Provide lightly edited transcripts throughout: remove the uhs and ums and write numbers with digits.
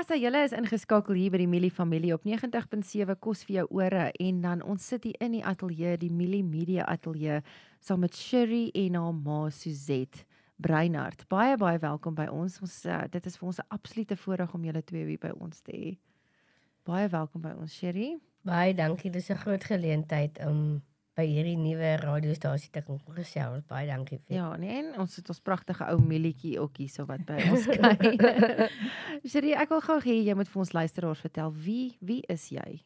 Asa, julle is ingeskakel hier by die Mielie familie op 90.7 kos vir jou ore en dan ons sit hier in die ateljee, die Mielie Media Ateljee, saam met Sherry en haar ma Suzette Breinhart. Baie welkom by ons. Dit is vir ons 'n absolute voorreg om julle twee hier by ons te hê. Baie welkom by ons, Sherry. Baie dankie, dis 'n groot geleentheid om by hierdie nuwe radiostasie te kan gesels. Baie dankie vir. Ja, nee, en ons het ons pragtige ou Mielietjie ook hier so wat by ons kyk. Sherry, ek wil gou hê jy moet vir ons luisteraars vertel wie is jy?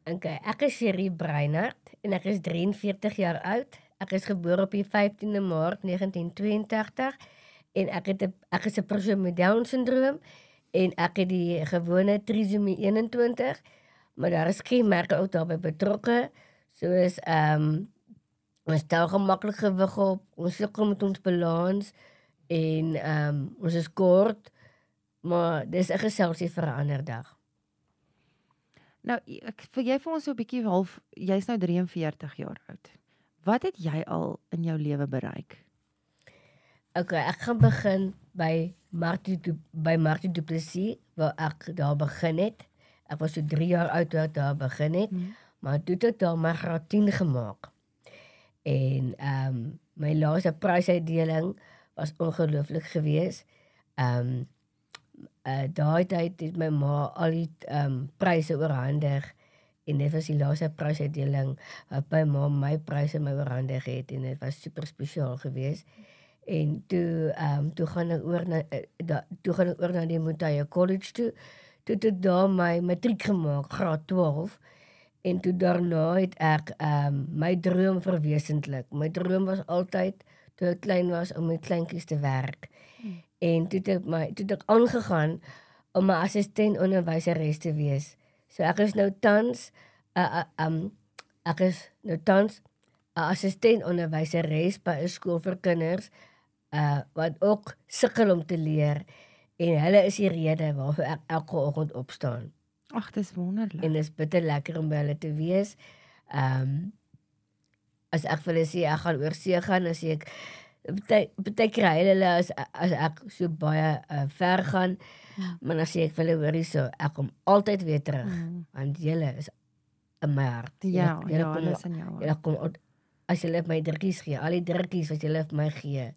Okay, ek is Sherry Breinhart en ek is 43 jaar oud. Ek is gebore op die 15de Maart 1982 en ek is 'n persoon met Down syndroom en ek het die gewone trisomie 21, maar daar is kenmerke ook daarbey betrokke, soos ons tel gemaklik gewig op, ons sukkel met ons balans en ons is kort, maar dis 'n geselsie vir 'n ander dag. Nou, vir jy vir ons so 'n bietjie jy's nou 43 jaar oud. Wat het jy al in jou lewe bereik? Okay, ek gaan begin by Martie Du Plessis, waar ek daar begin het. Ek was so 3 jaar oud toe ek daar begin het, maar toe het ek daar my graad 10 gemaak. En my laaste prysuitdeling was ongelooflik geweest. Daai tyd het my ma al die pryse oorhandig en dit was die laaste prysuitdeling wat my ma my pryse my oorhandig het en dit was super spesiaal geweest. En toe gaan ek oor na die Montaya College toe. Toe het daar my matriek gemaak, graad 12. En toe daarna het ek my droom verwesenlik. My droom was altyd, toe ek klein was, om met kleintjies te werk. En toe het ek aangegaan om 'n assistent onderwyseres te wees. So ek is nou tans 'n assistent onderwyseres by 'n skool vir kinders wat ook sukkel om te leer. En hulle is die rede waarvoor ek elke oggend opstaan. Ag, dis wonderlik. En dit is bitter lekker om by hulle te wees. As ek vir hulle sê ek gaan oorsee gaan, as ek baie kry hulle as ek so baie ver gaan, maar dan sê ek vir hulle hoorie so, ek kom altyd weer terug, want julle is in my hart. Ja, alles in jou hart. Julle kom, as julle my drukkies gee, al die drukkies wat julle vir my gee,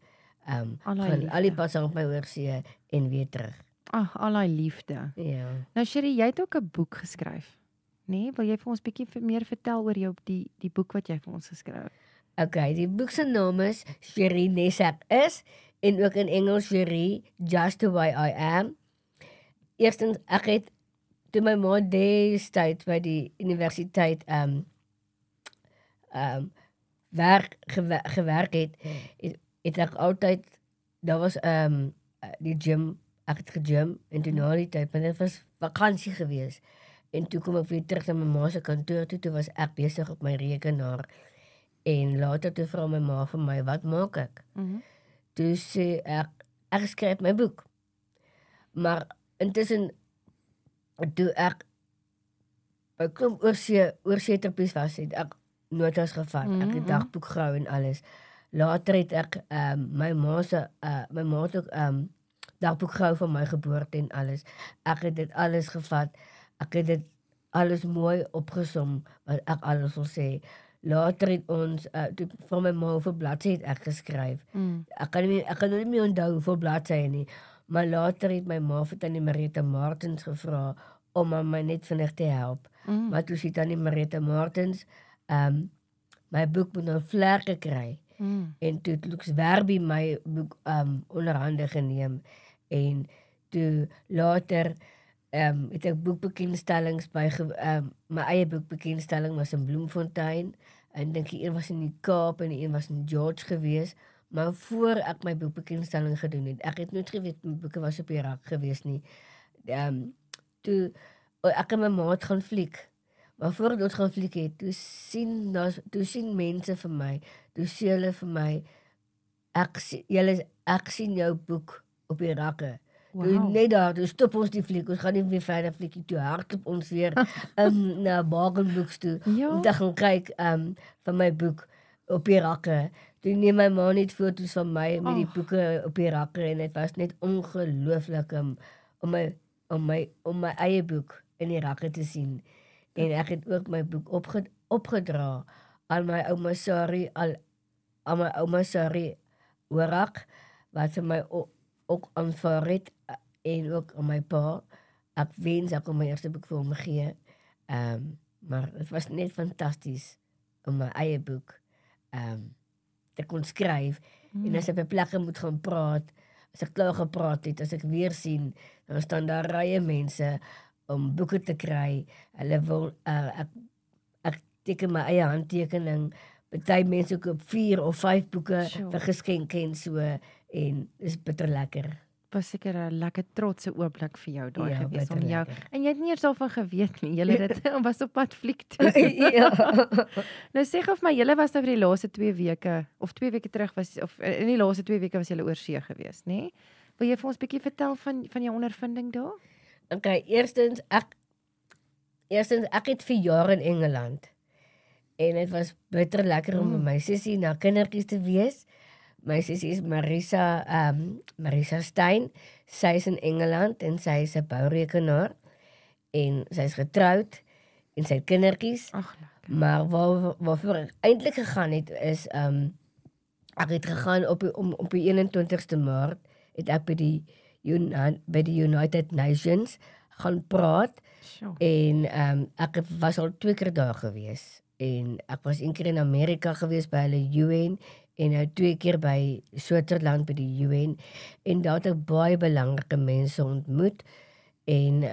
al die pas op my oorsee en weer terug. Ag, al die liefde. Ja. Nou Sherry, jy het ook 'n boek geskryf. Nee, wil jy vir ons bietjie meer vertel oor jou die boek wat jy vir ons geskryf het? Okay, die boek se naam is Sherry Nes Ek Is en ook in Engels Sherry Just The Way I Am. Eerstens, ek het toe my ma destyds by die universiteit gewerk het ek altyd, daar was die gym, ek het gegym en toe na die tyd, maar dit was vakansie geweest. En toe kom ek weer terug na my ma se kantoor toe was ek besig op my rekenaar. En later toe vra my ma vir my, wat maak ek? Toe sê ek skryf my boek. Maar intussen, toe ek by klomp oorsee trippies was, het ek notas gevat, ek het dagboek gehou en alles. Later het ek my ma het ook dagboek gehou van my geboorte en alles. Ek het dit alles gevat, ek het dit alles mooi opgesom, wat ek alles wil sê. Later het ons, van my ma hoeveel bladsy het ek geskryf. Ek kan nie meer onthou hoeveel bladsy nie, maar later het my ma vir Tannie Marita Martens gevra om my net vinnig te help. Maar toe sê Tannie Marita Martens, my boek moet nou vlerke kry. En toe het Lux Werby my boek onder hande geneem. En toe later het ek boekbekendstellings my eie boekbekendstelling was in Bloemfontein, en dink die een was in die Kaap en die een was in George gewees, maar voor ek my boekbekendstelling gedoen het, ek het nooit geweet my boeke was op die rak gewees nie, toe ek en my ma het gaan fliek, maar voor ek gaan fliek het, toe sien mense vir my, toe sê hulle vir my, ek sien jou boek op die rakke. Wow. Net daar, toe stop ons die fliek, ons gaan nie meer verder fliek, toe hardloop ons weer na Bagenboeks toe, om te gaan kyk van my boek op die rakke. Toe neem my ma net foto's van my met die boeke op die rakke, en het was net ongelooflik om my om my eie boek in die rakke te sien. En ek het ook my boek opgedra aan my ouma Sari, aan my ouma Sari Orak, wat sy my ook aanvaar het, en ook aan my pa. Ek wens ek kon my eerste boek vir hom gee, maar het was net fantasties om my eie boek te kon skryf, en as ek by plekke moet gaan praat, as ek klaar gepraat het, as ek weer sien, dan staan daar rye mense om boeke te kry. Hulle wil, ek teken my eie handtekening, party mense koop 4 of 5 boeke vir geskenke en so, en is bitter lekker. Was seker 'n lekker trotse oomblik vir jou daai gewees om jou. Lekker. En jy het nie eers daarvan geweet nie. Julle het was op pad fliek toe. Ja. Nou sê gou vir my, julle was nou vir die laaste 2 weke of 2 weke terug of in die laaste 2 weke was julle oor see gewees, nê? Nee? Wil jy vir ons bietjie vertel van jou ondervinding daar? Okay, eerstens ek het vir jare in Engeland. En dit was bitter lekker om met my sussie na kindertjies te wees. My sussie is Marisa Stein. Sy is in Engeland en sy is 'n bourekenaar. En sy is getroud en sy het kindertjies. Ag, lekker. Maar waarvoor ek eintlik gegaan het is ek het gegaan op die 21ste Maart het ek by die United Nations gaan praat. Sjoe. En ek was al 2 keer daar gewees. En ek was 1 keer in Amerika gewees by hulle UN en nou 2 keer by Switserland by die UN. En daar het ek baie belangrike mense ontmoet. En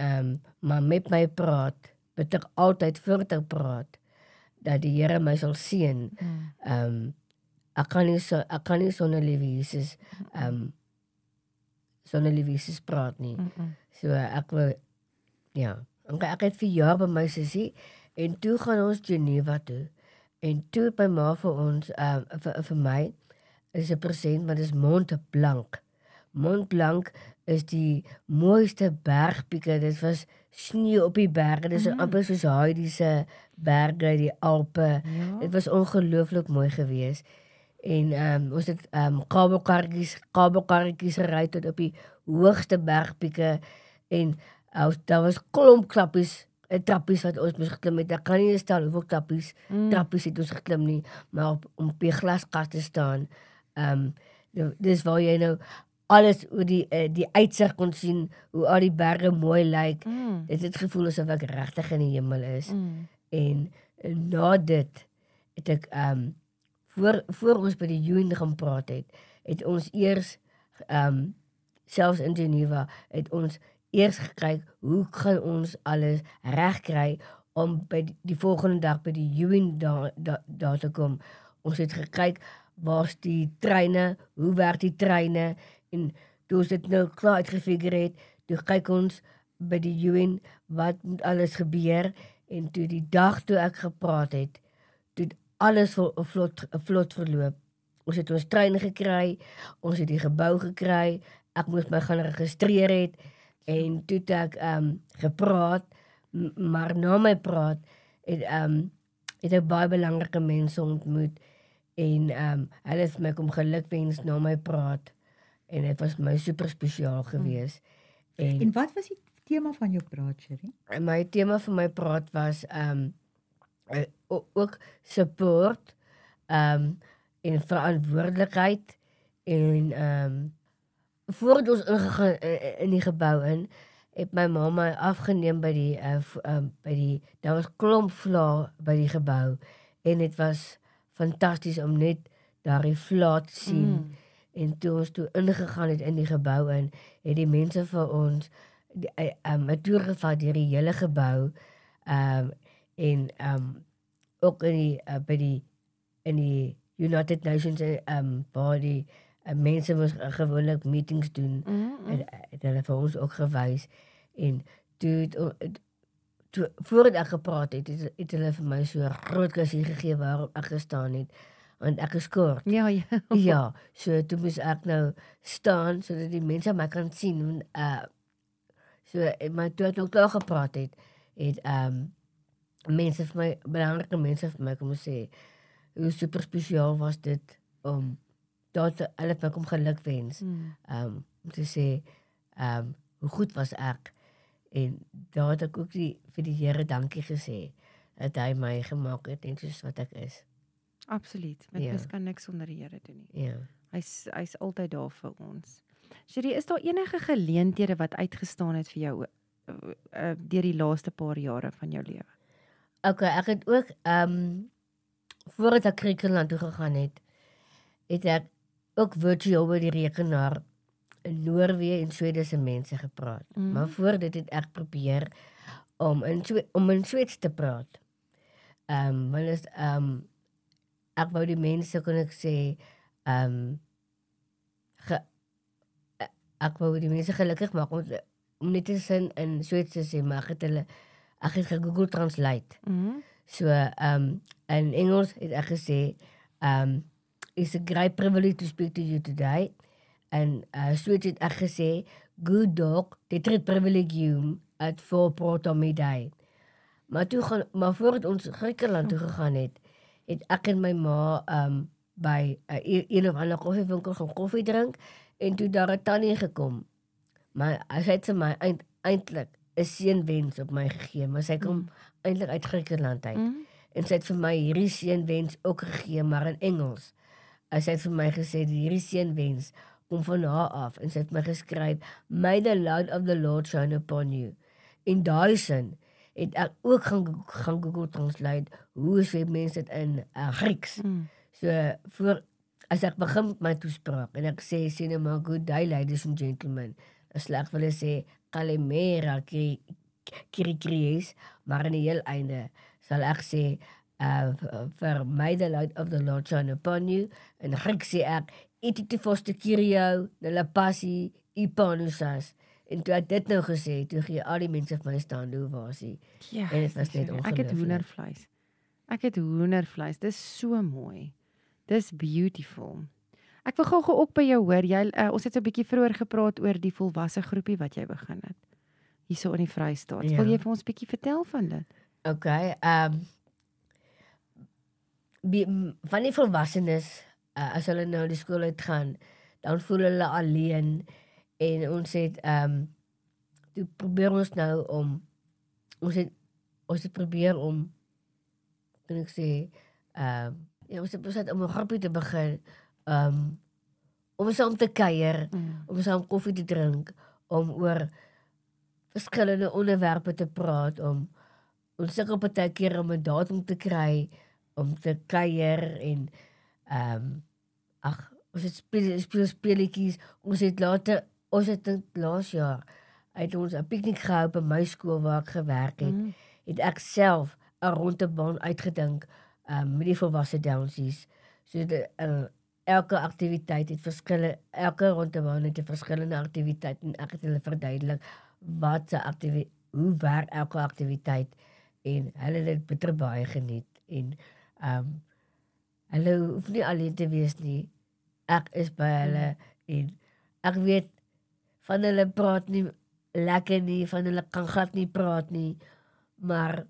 maar met my praat, moet ek altyd voordat ek praat, dat die Here my sal seën. Ek kan nie sonder Liewe Jesus praat nie. So ek wil, ja, ek het 4 jaar by my sussie, en toe gaan ons Geneva toe. En toe by ma vir ons, vir my, is 'n present, want dit is Mont Blanc. Mont Blanc is die mooiste bergpieke, dit was sneeu op die berge, dit is amper soos Heidiese berge, die Alpe. Ja. Dit was ongelooflik mooi gewees. En ons het kabelkarretjies gery tot op die hoogste bergpieke, en daar was klomp trappies wat ons moes geklim het. Ek kan nie stel hoeveel trappies het ons geklim nie, maar om op die glaskast te staan, dis waar jy nou alles oor die uitsig kon sien, hoe al die berge mooi lyk. Dit het gevoel asof ek regtig in die hemel is. En na dit het ek voor ons by die UN gaan praat het ons eers selfs in Geneva het ons eers gekyk hoe gaan ons alles reg kry om by die volgende dag by die UN daar te kom. Ons het gekyk waar's die treine, hoe werk die treine, en toe ons dit nou klaar uitgefigure het, toe kyk ons by die UN wat moet alles gebeur, en toe die dag toe ek gepraat het, toe alles vlot verloop. Ons het ons treine gekry, ons het die gebou gekry, ek moes my gaan registreer het, en toe het ek gepraat, maar na my praat het ek baie belangrike mense ontmoet, en hulle het my kom gelukwens na my praat, en dit was my super spesiaal gewees. En wat was die tema van jou praat, Sherry? My tema van my praat was ook support, en verantwoordelikheid, en voordat ons ingegaan in die gebou het my ma my afgeneem by die daar was klomp vla by die gebou, en dit was fantasties om net daar die vla te sien, en toe ons toe ingegaan het in die gebou het die mense vir ons 'n toer gevat deur die hele gebou, en ook in die United Nations waar die mense moes gewoonlik meetings doen, het hulle vir ons ook gewys, en toe voordat ek gepraat het hulle vir my so 'n groot kussie gegee waarop ek gestaan het, want ek is kort. Ja. Ja, so toe moes ek nou staan, sodat die mense my kan sien, maar toe ek ook klaar gepraat het mense vir my, belangrike mense vir my kom sê, hoe super spesiaal was dit, dat hulle het my kom gelukwens, om te sê, hoe goed was ek, En daar het ek ook vir die Here dankie gesê, dat hy my gemaak het en soos wat ek is. Absoluut. Ja. Mens kan niks sonder die Here doen nie. Ja. Hy's altyd daar vir ons. Sherry, is daar enige geleenthede wat uitgestaan het vir jou deur die laaste paar jare van jou lewe? Okay, ek het ook voordat ek Griekenland toe gegaan het ek ook virtueel by die rekenaar in Noorwe en Swede se mense gepraat. Maar voor dit het ek probeer om in Sweeds te praat. Want is ek wou die mense kon ek sê ek wou die mense gelukkig maak om net te sin in Sweeds te sê, maar ek het Google Translate. So in Engels het ek gesê it's a great privilege to speak to you today. En Sweeds het ek gesê good dog, dit het privilegium at voor praat om middag. Maar voordat ons Griekenland toe gegaan het ek en my ma by een of ander koffiewinkel gaan koffie drink en toe daar 'n tannie gekom. Maar sy het vir my eintlik 'n seënwens op my gegee, maar sy kom eintlik uit Griekenland uit. En sy het vir my hierdie seënwens ook gegee, maar in Engels. Sy het vir my gesê hierdie seënwens kom van haar af en sy het my geskryf, may the light of the Lord shine upon you. In daai sin het ek ook gaan Google Translate hoe sê mense dit in Grieks. So as ek begin met my toespraak en ek sê nou maar good day ladies and gentlemen, dan sal ek wil sê kalimera kirikries, maar in die heel einde sal ek sê vir my the light of the Lord shine upon you, en Grieks sê ek ititifos te kirio, nelapasi, ipanusas. En toe ek dit nou gesê, toe gee al die mense vir my staan ovasie. Ja, en dit was net ongelooflik. Ek het hoendervleis. Dis so mooi. Dis beautiful. Ek wil gou ook by jou hoor. Ons het so 'n bietjie vroeër gepraat oor die volwasse groepie wat jy begin het. Hierso in die Vrystaat. Ja. Wil jy vir ons bietjie vertel van dit? Okay, van die volwassenes, as hulle nou die skool uitgaan, dan voel hulle alleen. En ons het toe probeer ons nou om ons het probeer om kan ek sê ons het besluit om 'n groepie te begin om saam te kuier, om saam koffie te drink, om oor verskillende onderwerpe te praat, om ons sukkel baie keer om 'n datum te kry om te kuier en ons het speletjies, ons het laas jaar uit ons 'n piknik gehou by my skool waar ek gewerk het ek self 'n rondebaan uitgedink met die volwasse downsies. So elke aktiwiteit het elke rondebaan het 'n verskillende aktiwiteit en ek het hulle verduidelik hoe werk elke aktiwiteit en hulle het dit bitter baie geniet en hulle hoef nie alleen te wees nie. Ek is by hulle en ek weet van hulle praat nie lekker nie, van hulle kan glad nie praat nie, maar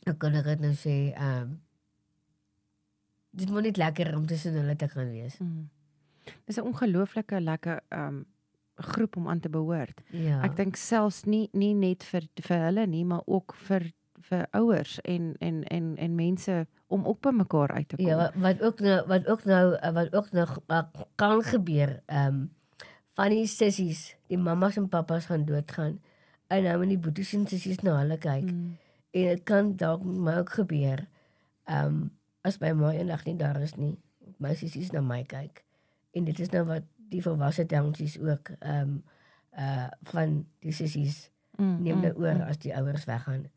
ek kan dit nou sê, dit moet niet lekker om tussen hulle te gaan wees. Dis 'n ongelooflike lekker groep om aan te behoort. Ja. Ek dink selfs nie net vir hulle nie, maar ook vir ouers en mense om ook by mekaar uit te kom. Ja, wat ook nou kan gebeur, van die sissies, die mamas en papas gaan doodgaan, en nou in die boeties en sissies na hulle kyk, en het kan dalk met my ook gebeur, as my ma eendag nie daar is nie, my sissies na my kyk, en dit is nou wat die volwasse downsies ook, van die sissies, neem nou oor as die ouers weggaan.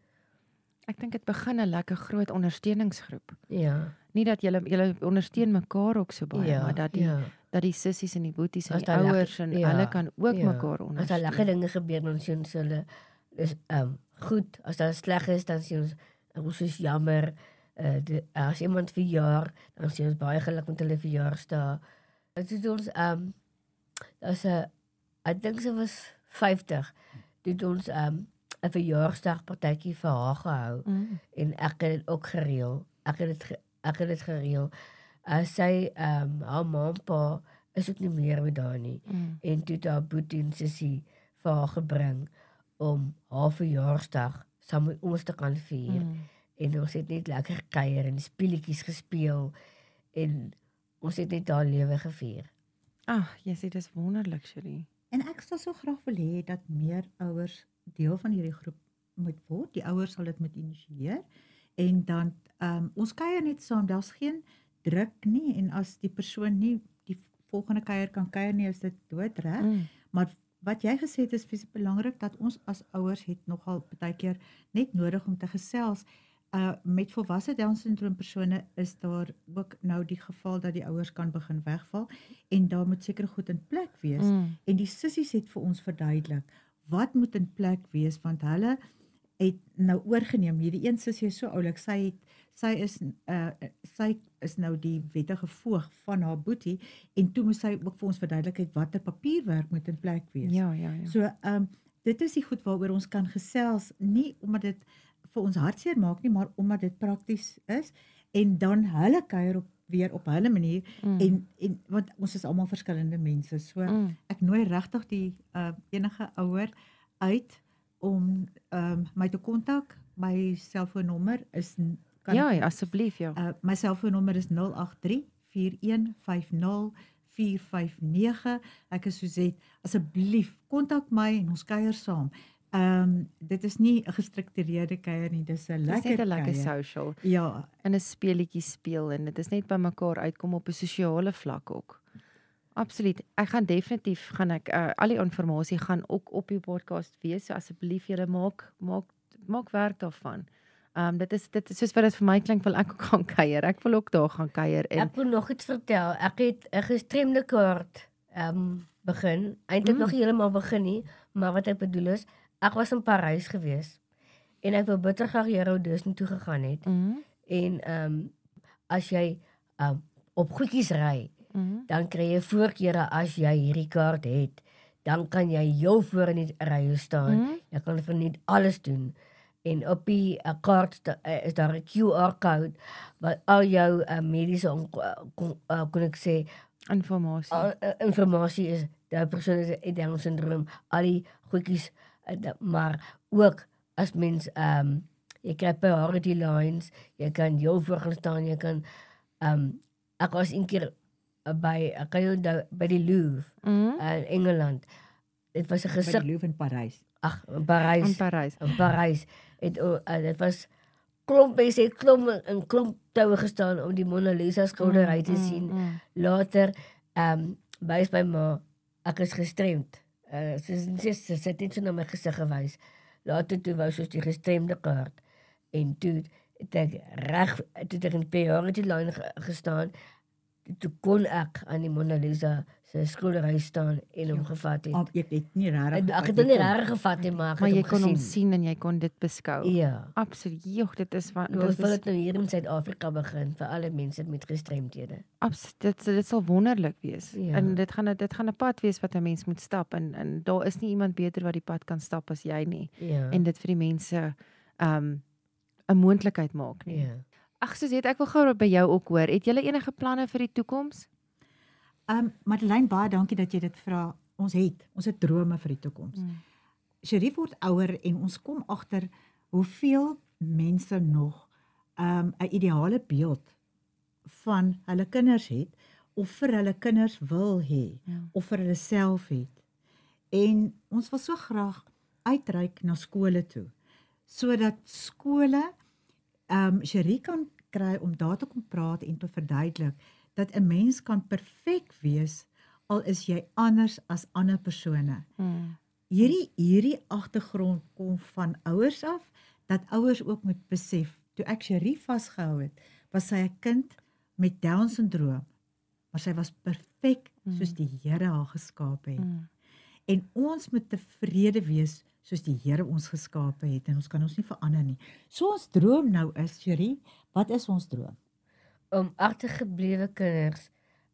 Ek dink dit begin 'n lekker groot ondersteuningsgroep. Ja. Nie dat julle ondersteun mekaar ook so baie, maar dat die sissies en die boeties en die ouers en hulle kan ook mekaar ondersteun. As daar lekker dinge gebeur, dan sien ons hulle is goed. As daar sleg is, dan sien ons is jammer. As iemand verjaar, dan sien ons baie geluk met hulle verjaarsdag. Dit is ons ek dink sy was 50. Dit ons 'n verjaarsdagpartytjie vir haar gehou en ek het dit ook gereël. Ek het dit gereël. Sy haar ma en pa is ook nie meer met daar nie. En toe haar boetie en sussie vir haar gebring om haar verjaarsdag saam met ons te kan vier. En ons het net lekker gekuier en speletjies gespeel en ons het net haar lewe gevier. Ag, jy sê dis wonderlik, Cherie. En ek sal so graag wil hê dat meer ouers deel van hierdie groep moet word. Die ouers sal dit moet initieer en dan ons kuier net saam. Daar's geen druk nie en as die persoon nie die volgende kuier kan kuier nie, is dit doodreg. Maar wat jy gesê het is baie belangrik dat ons as ouers het nogal baie keer net nodig om te gesels. Met volwasse Down-sindroom persone is daar ook nou die geval dat die ouers kan begin wegval en daar moet seker goed in plek wees. En die sissies het vir ons verduidelik wat moet in plek wees want hulle het nou oorgeneem. Hierdie een sussie is so oulik. Sy is nou die wettige voog van haar boetie en toe moes sy ook vir ons verduidelik watter papierwerk moet in plek wees. Ja. So dit is die goed waaroor ons kan gesels, nie omdat dit vir ons hartseer maak nie, maar omdat dit prakties is en dan hulle kuier weer op hulle manier en want ons is almal verskillende mense. So ek nooi regtig die enige ouer uit om my te kontak. My selfoonnommer is asseblief my selfoonnommer is 083 4150 459. Ek is Suzette. Asseblief kontak my en ons kuier saam. Dit is nie 'n gestruktureerde kuier nie, dis 'n lekker kuier. Lekker social. Ja, En 'n speletjie speel en dit is net by mekaar uitkom op 'n sosiale vlak ook. Absoluut. Ek gaan definitief al die inligting gaan ook op die podcast wees. So asseblief julle maak werk daarvan. Dit is soos wat dit vir my klink, wil ek ook gaan kuier. Ek wil ook daar gaan kuier en Ek wil nog iets vertel. Ek het 'n gestremde kaart begin. Eintlik nog nie heeltemal begin nie, maar wat ek bedoel is, ek was in Parys gewees en ek wou bitter graag Eurodoos toe gegaan het. En as jy op goedjies ry, dan kry jy voorkeure as jy hierdie kaart het. Dan kan jy jou voor in die rye staan. Jy kan verniet alles doen. En op die kaart is daar 'n QR-code wat al jou mediese kon ek sê informasie is. Die persoon het Down-sindroom, al die goedjies, maar ook as mens jy kry priority lines, jy kan jou voor gaan staan, jy kan ek was een keer by die Louvre in Engeland. Dit was 'n by die Louvre in Parys. In Parys. Dit was klomp toue gestaan om die Mona Lisa skildery te sien. Later wys my ma ek is gestremd. Sy het net so na my gesig gewys. Later toe wou sy die gestremde kaart en toe het ek in priority line gestaan. Toe kon ek aan die Mona Lisa se skildery staan en hom gevat het. Ek het nie rarig. Ek het nie rarig gevat nie, maar jy kon hom sien en jy kon dit beskou. Ja. Absoluut. Dit is wat ons wil dit nou hier in Suid-Afrika begin vir alle mense met gestremdhede. Absoluut. Dit sal wonderlik wees. Ja. En dit gaan 'n pad wees wat 'n mens moet stap en daar is nie iemand beter wat die pad kan stap as jy nie. Ja. En dit vir die mense 'n moontlikheid maak nie. Ja. Ag, Suzette, ek wil gou by jou ook hoor. Het julle enige planne vir die toekoms? Madeleine, baie dankie dat jy dit vra. Ons het drome vir die toekoms. Cherie word ouer en ons kom agter hoeveel mense nog 'n ideale beeld van hulle kinders het of vir hulle kinders wil hê of vir hulle self het. En ons wil so graag uitreik na skole toe sodat skole Cherie kan kry om daar te kom praat en te verduidelik dat 'n mens kan perfek wees al is jy anders as ander persone. Hierdie agtergrond kom van ouers af, dat ouers ook moet besef. Toe ek Cherie vasgehou het, was sy 'n kind met Down-sindroom, maar sy was perfek soos die Here haar geskaap het. En ons moet tevrede wees soos die Here ons geskape het en ons kan ons nie verander nie. So ons droom nou is, Cherie, wat is ons droom? Om agtergeblewe kinders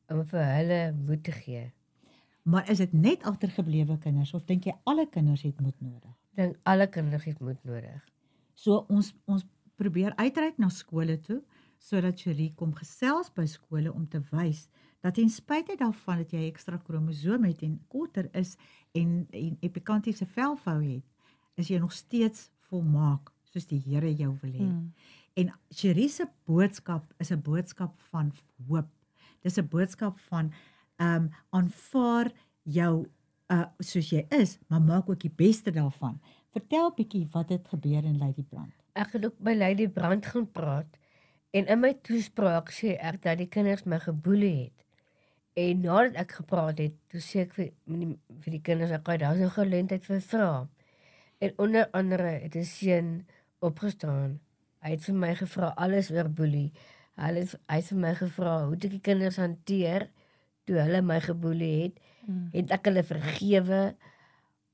om vir hulle moed te gee. Maar is dit net agtergeblewe kinders of dink jy alle kinders het moed nodig? Ek dink alle kinders het moed nodig. So ons probeer uitreik na skole toe sodat Cherie kom gesels by skole om te wys dat ten spyte daarvan dat jy ekstra kromosoom het en korter is en epikantiese velvou het, is jy nog steeds volmaak soos die Here jou wil hê. En Cherie se boodskap is 'n boodskap van hoop. Dis 'n boodskap van aanvaar jou soos jy is, maar maak ook die beste daarvan. Vertel bietjie wat het gebeur in Lady Brand. Ek het ook by Lady Brand gaan praat en in my toespraak sê ek dat die kinders my geboelie het. En nadat ek gepraat het, toe sê ek vir die kinders, ek daar is 'n geleentheid vir vrae. En onder andere het 'n seun opgestaan. Hy het vir my gevra alles oor boelie. Hy het vir my gevra hoe ek die kinders hanteer toe hulle my geboelie het. Het ek hulle vergewe?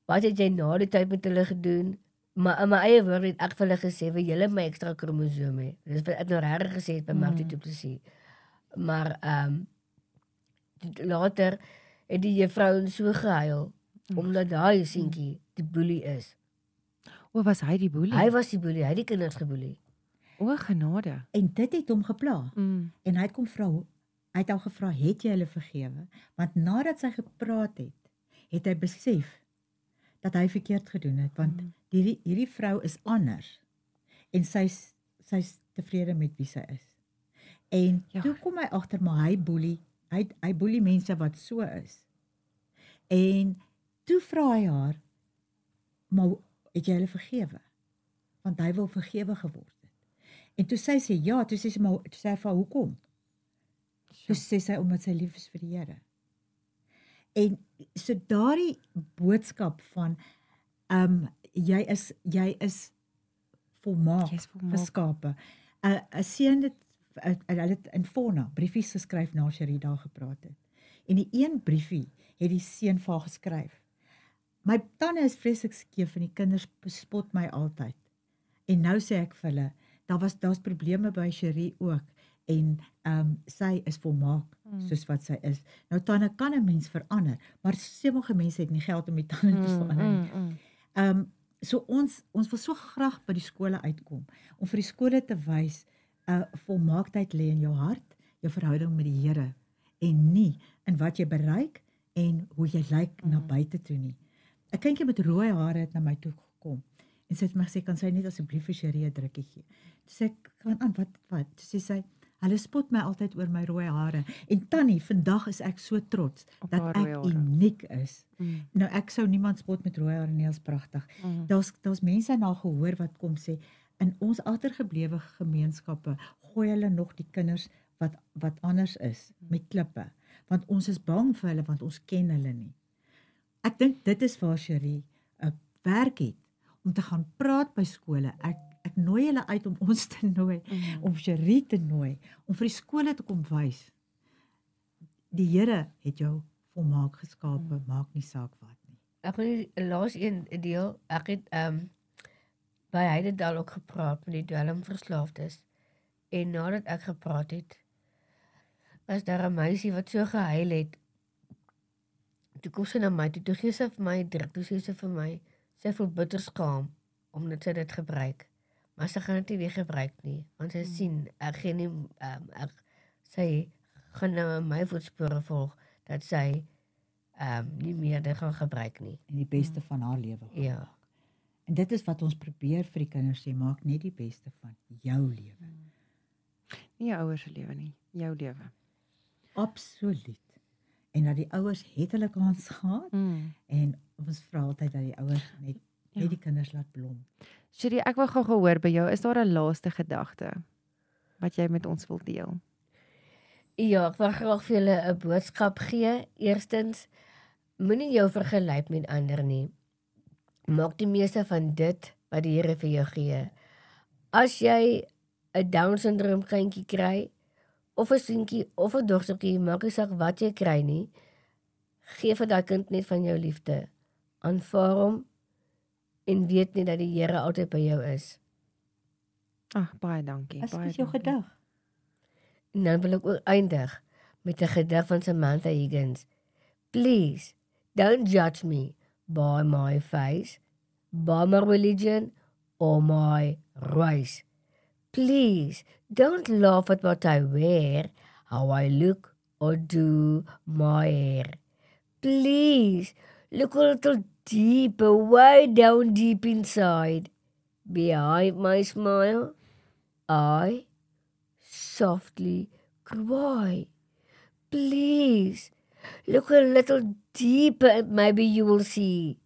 Wat het jy na die tyd met hulle gedoen? Maar in my eie woorde het ek vir hulle gesê, wil julle my ekstra kromosoom hê? Dis wat ek nou regtig gesê het by Martie Du Plessis. Maar later het die juffrou so gehuil omdat daai seentjie die boelie is. O, was hy die boelie? Hy was die boelie, hy het die kinders geboelie. O, genade. En dit het hom gepla. En hy het kom vra, hy het al gevra, het jy hulle vergewe? Want nadat sy gepraat het hy besef dat hy verkeerd gedoen het, want hierdie vrou is anders. En sy's tevrede met wie sy is. En toe kom hy agter, maar hy boelie mense wat so is. En toe vra hy haar, maar het jy hulle vergewe? Want hy wil vergewe geword het. En toe sy sê ja, toe sê sy vir hoekom? Toe sê sy omdat sy lief is vir die Here. En so daardie boodskap van jy is volmaak geskape. 'n Seun het in Fona briefies geskryf na Cherie daar gepraat het. En die een briefie het die seun vir haar geskryf. My tande is vreeslik skeef en die kinders bespot my altyd. En nou sê ek vir hulle, daar's probleme by Cherie ook. En sy is volmaak soos wat sy is. Nou tande kan 'n mens verander, maar sommige mense het nie geld om die tande te verander. So ons wil so graag by die skole uitkom om vir die skole te wys volmaaktheid lê in jou hart, jou verhouding met die Here en nie in wat jy bereik en hoe jy lyk na buite toe nie. 'n Kindjie met rooi hare het na my toe gekom en sy het my gesê, kan sy net asseblief vir Cherie 'n drukkie gee? Toe sê ek, gaan aan, wat? Toe sê sy, hulle spot my altyd oor my rooi hare. En Tannie, vandag is ek so trots dat ek uniek is. Nou ek sou niemand spot met rooi hare nie, is pragtig. Daar's mense na gehoor wat kom sê, in ons agtergeblewe gemeenskappe gooi hulle nog die kinders wat anders is met klippe, want ons is bang vir hulle want ons ken hulle nie. Ek dink dit is waar Cherie 'n werk het om te gaan praat by skole. Ek nooi julle uit om ons te nooi, om Cherie te nooi, om vir die skole te kom wys. Die Here het jou volmaak geskape, maak nie saak wat nie. Ek wil laas een deel, ek het by Heidedal ook gepraat met die dwelmverslaafdes. En nadat ek gepraat het, was daar 'n meisie wat so gehuil het. Toe kom sy na my, toe gee sy vir my druk, toe sê sy vir my, sy voel bitter skaam, omdat sy dit gebruik. Maar sy gaan dit nie weer gebruik nie, want sy sien, ek gee nie, sy gaan nou my voetspore volg, dat sy nie meer dit gaan gebruik nie. En die beste van haar lewe. Ja. En dit is wat ons probeer vir die kinders sê, maak net die beste van jou lewe. Nie jou ouers se lewe nie, jou lewe. Absoluut. En dat die ouers het hulle kans gehad, en ons vra altyd dat die ouers net die kinders laat blom. Cherie, ek wil gou hoor by jou, is daar 'n laaste gedagte wat jy met ons wil deel? Ja, ek wil graag vir julle 'n boodskap gee. Eerstens, moenie jou vergelyk met ander nie. Maak die meeste van dit wat die Here vir jou gee. As jy 'n Down syndroom kindjie kry, of 'n seentjie of 'n dogtertjie, maak nie saak wat jy kry nie, gee vir daai kind net van jou liefde. Aanvaar hom en weet net dat die Here altyd by jou is. Baie dankie. As is jou gedig. En dan wil ek ook eindig met 'n gedig van Samantha Higgins. Please, don't judge me by my face, by my religion or my race. Please, don't laugh at what I wear, how I look or do my hair. Please, look a little deeper, way down deep inside. Behind my smile, I softly cry. Please, look a little deeper and maybe you will see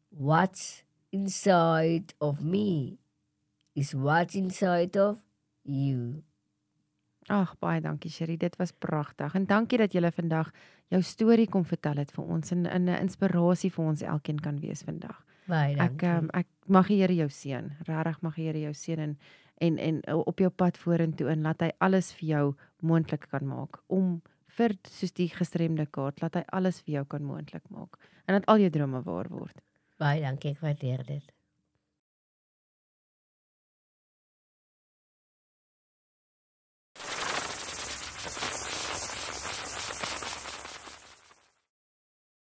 what's inside of me is what's inside of you. Ag, baie dankie Sherry, dit was pragtig. En dankie dat jy vandag jou storie kom vertel het vir ons en 'n inspirasie vir ons elkeen kan wees vandag. Baie dankie. Ek mag die Here jou seën. Regtig mag die Here jou seën en op jou pad vorentoe en laat hy alles vir jou moontlik kan maak om vir soos die gestremde kaart, laat hy alles vir jou kan moontlik maak en dat al jou drome waar word. Baie dankie, ek waardeer dit.